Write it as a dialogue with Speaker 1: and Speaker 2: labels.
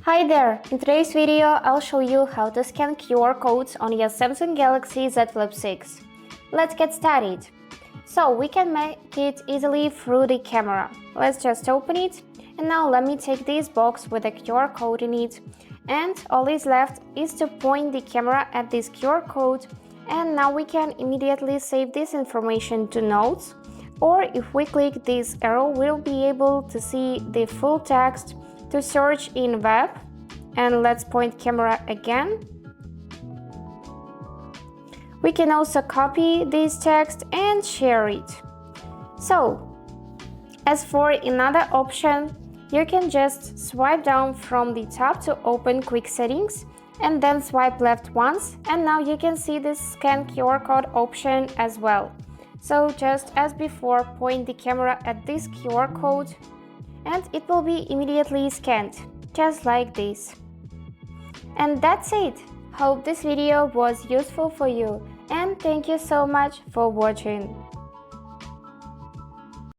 Speaker 1: Hi there! In today's video, I'll show you how to scan QR codes on your Samsung Galaxy Z Flip 6. Let's get started. So we can make it easily through the camera. Let's just open it. And now let me take this box with a QR code in it. And all is left is to point the camera at this QR code. And now we can immediately save this information to Notes. Or if we click this arrow, we'll be able to see the full text to search in web. And let's point camera again. We can also copy this text and share it. So, as for another option, you can just swipe down from the top to open quick settings and then swipe left once, and now you can see this scan QR code option as well. So just as before, point the camera at this QR code and it will be immediately scanned, just like this. And that's it. Hope this video was useful for you, and thank you so much for watching.